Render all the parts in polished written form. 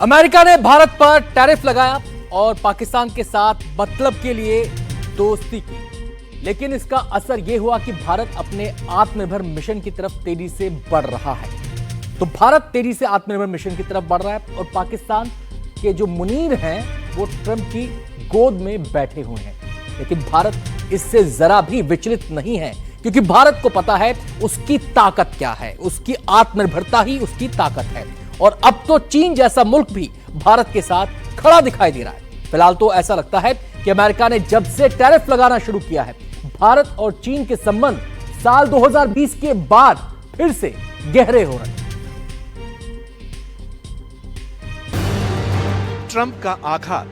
America ने भारत पर tariff लगाया और पाकिस्तान के साथ मतलब के लिए दोस्ती की, लेकिन इसका असर यह हुआ कि भारत अपने आत्मनिर्भर मिशन की तरफ तेजी से बढ़ रहा है। तो भारत तेजी से आत्मनिर्भर मिशन की तरफ बढ़ रहा है और पाकिस्तान के जो मुनीर हैं वो ट्रंप की गोद में बैठे हुए हैं, लेकिन भारत इससे जरा भी विचलित नहीं है, क्योंकि भारत को पता है उसकी ताकत क्या है, उसकी आत्मनिर्भरता ही उसकी ताकत है। और अब तो चीन जैसा मुल्क भी भारत के साथ खड़ा दिखाई दे रहा है। फिलहाल तो ऐसा लगता है कि अमेरिका ने जब से टैरिफ लगाना शुरू किया है, भारत और चीन के संबंध साल 2020 के बाद फिर से गहरे हो रहे हैं। ट्रंप का आघात,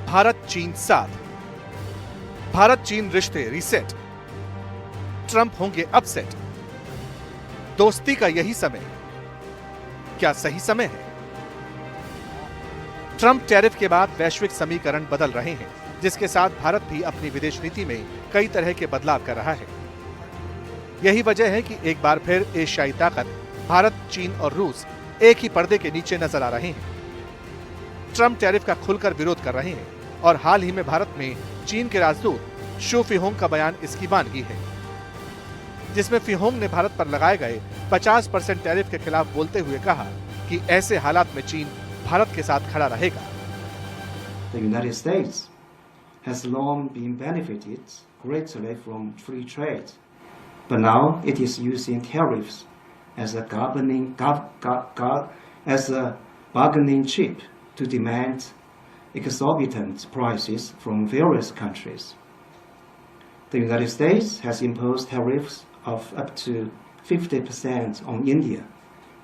भारत चीन साथ, भारत चीन रिश्ते रीसेट, ट्रंप होंगे अपसेट, दोस्ती का यही समय, क्या सही समय है? ट्रंप टैरिफ के बाद वैश्विक समीकरण बदल रहे हैं, जिसके साथ भारत भी अपनी विदेश नीति में कई तरह के बदलाव कर रहा है। यही वजह है कि एक बार फिर एशियाई ताकत भारत, चीन और रूस एक ही पर्दे के नीचे नजर आ रहे हैं। ट्रंप टैरिफ का खुलकर विरोध कर रहे हैं और हाल ही में भारत में चीन के राजदूत शू फिहोंग का बयान इसकी मानगी है, जिसमें फिहोंग ने भारत पर लगाए गए 50% टैरिफ के खिलाफ बोलते हुए कहा कि ऐसे हालात में चीन भारत के साथ खड़ा रहेगा। The United States has long been benefited greatly from free trade, but now it is using tariffs as a bargaining chip to demand exorbitant prices from various countries. The United States has imposed tariffs of up to 50% on India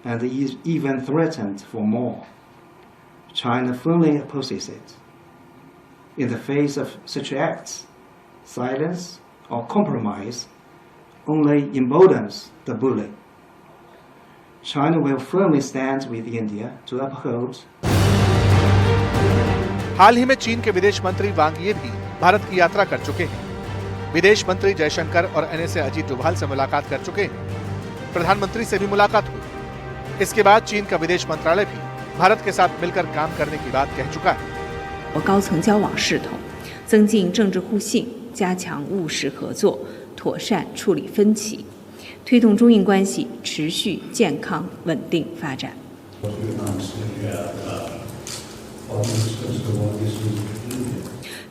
and even threatened for more. China firmly opposes it. In the face of such acts, silence or compromise only emboldens the bully. China will firmly stand with India to uphold. हाल ही में चीन के विदेश मंत्री वांग यी भी भारत की यात्रा कर चुके हैं। विदेश मंत्री जयशंकर और एनएसए अजीत डोभाल से मुलाकात कर चुके हैं। प्रधानमंत्री से भी मुलाकात हुई। इसके बाद चीन का विदेश मंत्रालय भी भारत के साथ मिलकर काम करने की बात कह चुका है। 高层交往势头，增进政治互信，加强务实合作，妥善处理分歧，推动中印关系持续健康稳定发展。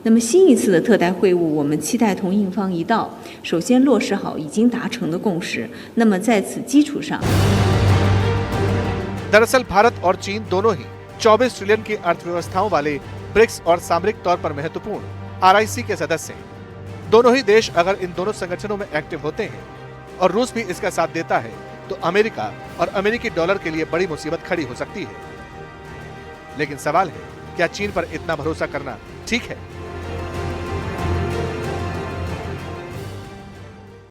那么新一次的特待会晤，我们期待同印方一道，首先落实好已经达成的共识。那么在此基础上， दरअसल भारत और चीन दोनों ही 24 ट्रिलियन की अर्थव्यवस्थाओं वाले ब्रिक्स और सामरिक तौर पर महत्वपूर्ण आरआईसी के सदस्य हैं। दोनों ही देश अगर इन दोनों संगठनों में एक्टिव होते हैं और रूस भी इसका साथ देता है, तो अमेरिका और अमेरिकी डॉलर के लिए बड़ी मुसीबत खड़ी हो सकती है। लेकिन सवाल है, क्या चीन पर इतना भरोसा करना ठीक है?